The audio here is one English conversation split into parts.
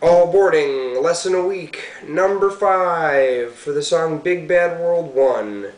All boarding, lesson a week, number 5 for the song Big Bad World 1.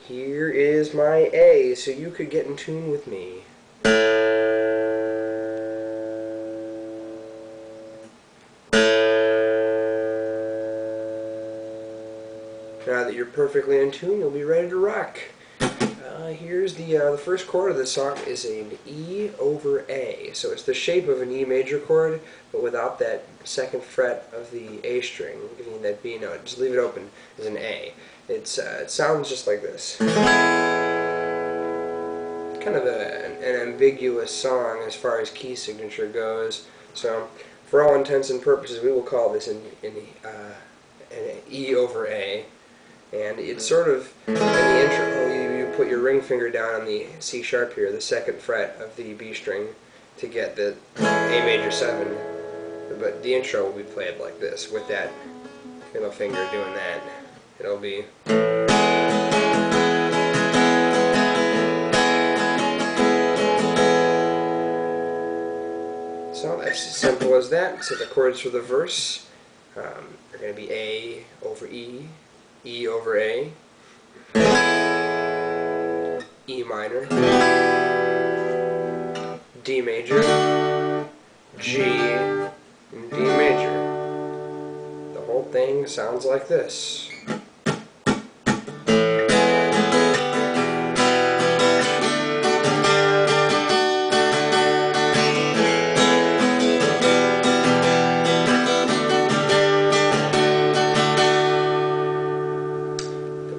Here is my A, so you could get in tune with me. Now that you're perfectly in tune, you'll be ready to rock. Here's the first chord of this song is an E over A. So it's the shape of an E major chord, but without that second fret of the A string, giving you that B note. Just leave it open as an A. It sounds just like this. Kind of an ambiguous song as far as key signature goes. So for all intents and purposes, we will call this an E over A. And it's sort of, in the intro, you put your ring finger down on the C sharp here, the second fret of the B string, to get the A major 7. But the intro will be played like this, with that middle finger doing that. It'll be... So that's as simple as that. So the chords for the verse are going to be A over E, E over A, E minor, D major, G, and D major. The whole thing sounds like this.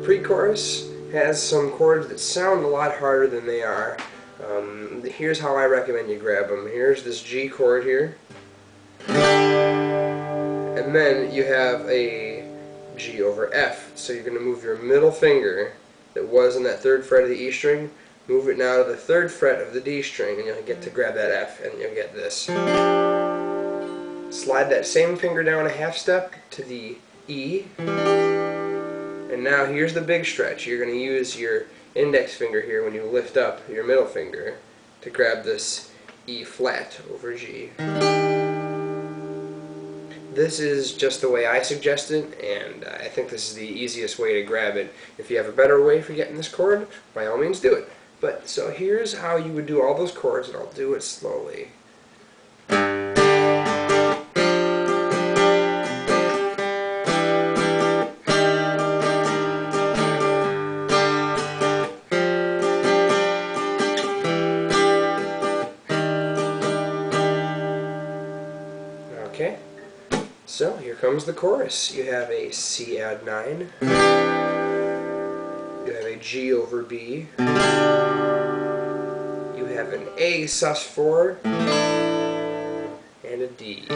Pre-chorus has some chords that sound a lot harder than they are. Here's how I recommend you grab them. Here's this G chord here, and then you have a G over F. So you're going to move your middle finger that was in that third fret of the E string, move it now to the third fret of the D string, and you'll get to grab that F, and you'll get this. Slide that same finger down a half step to the E. And now here's the big stretch. You're going to use your index finger here when you lift up your middle finger to grab this E flat over G. This is just the way I suggest it, and I think this is the easiest way to grab it. If you have a better way for getting this chord, by all means do it. But so here's how you would do all those chords, and I'll do it slowly. Okay, so here comes the chorus. You have a C add 9, you have a G over B, you have an A sus4, and a D.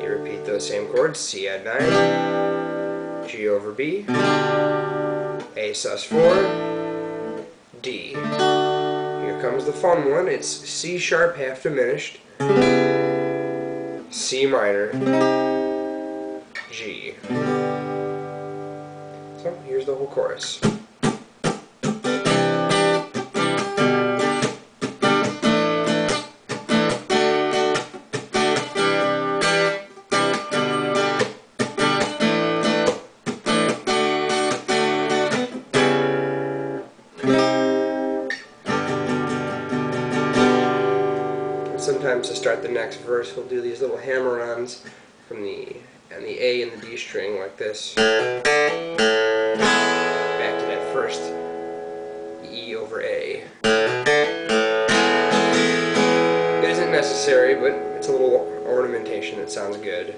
You repeat those same chords, C add 9, G over B, A sus4, D. Here comes the fun one. It's C sharp half diminished, C minor, G. So here's the whole chorus. Sometimes to start the next verse, we'll do these little hammer-ons from the A and the D string like this. Back to that first E over A. It isn't necessary, but it's a little ornamentation that sounds good.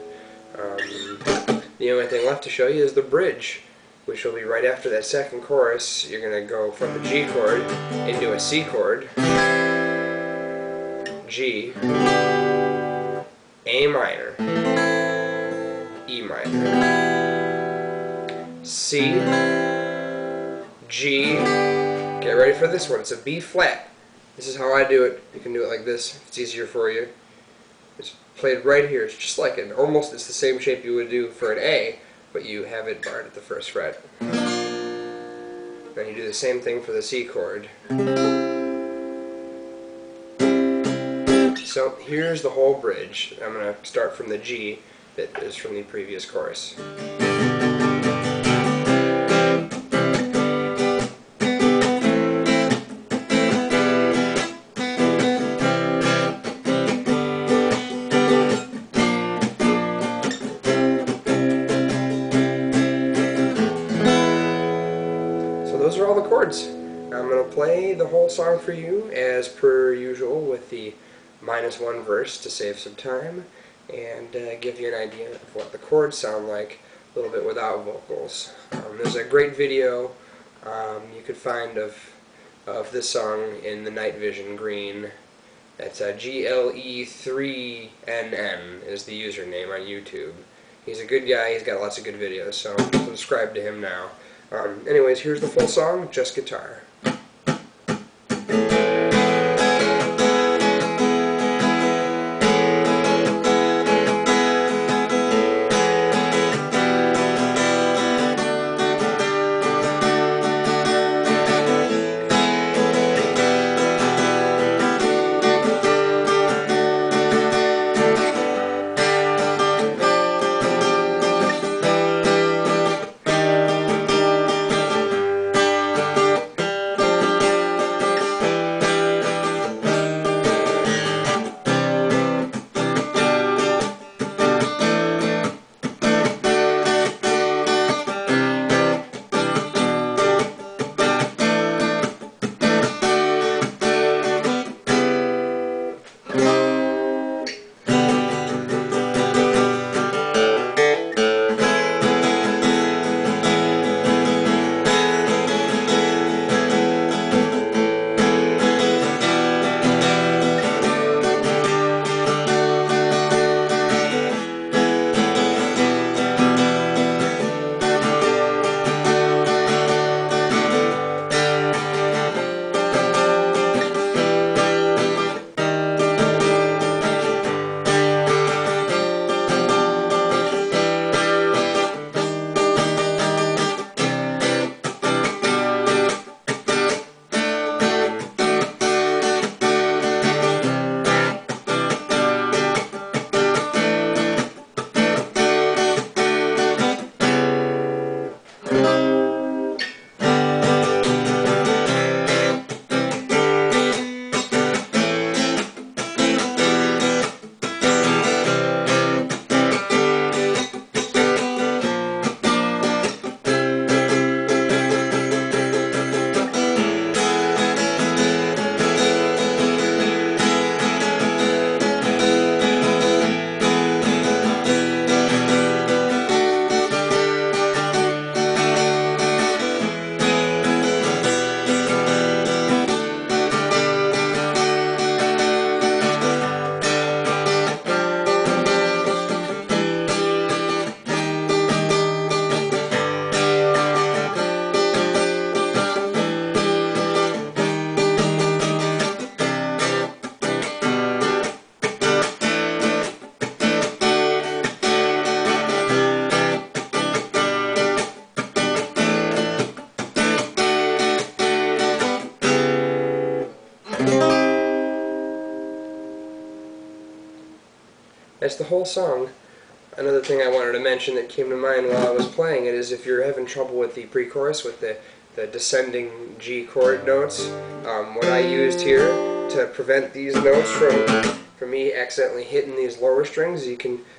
The only thing left to show you is the bridge, which will be right after that second chorus. You're going to go from the G chord into a C chord, G, A minor, E minor, C, G. Get ready for this one. It's a B flat. This is how I do it. You can do it like this if it's easier for you. It's played right here. It's just like it's the same shape you would do for an A, but you have it barred at the first fret. Then you do the same thing for the C chord. So here's the whole bridge. I'm going to start from the G that is from the previous chorus. Those are all the chords. I'm going to play the whole song for you as per usual with the -1 verse to save some time and give you an idea of what the chords sound like a little bit without vocals. There's a great video you could find of this song in the Night Vision Green. That's GLE3NN is the username on YouTube. He's a good guy, he's got lots of good videos, so subscribe to him now. Anyways, here's the full song, just guitar. That's the whole song. Another thing I wanted to mention that came to mind while I was playing it is if you're having trouble with the pre-chorus, with the descending G chord notes, what I used here to prevent these notes from me accidentally hitting these lower strings,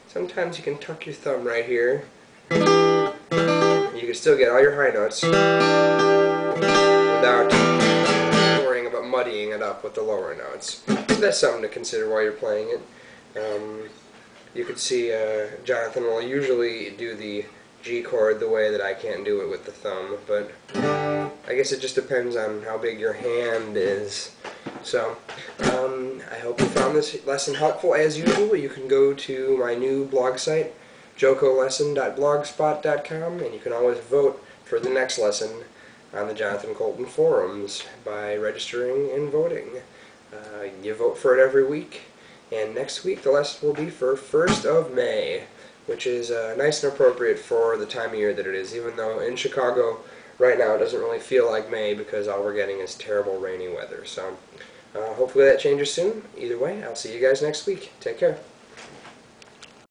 sometimes you can tuck your thumb right here. You can still get all your high notes without worrying about muddying it up with the lower notes. So that's something to consider while you're playing it. You could see Jonathan will usually do the G chord the way that I can't do it with the thumb, but I guess it just depends on how big your hand is. So, I hope you found this lesson helpful. As usual, you can go to my new blog site, jokolesson.blogspot.com, and you can always vote for the next lesson on the Jonathan Coulton forums by registering and voting. You vote for it every week. And next week the lesson will be for 1st of May, which is nice and appropriate for the time of year that it is, even though in Chicago right now it doesn't really feel like May because all we're getting is terrible rainy weather. So Hopefully that changes soon. Either way, I'll see you guys next week. Take care.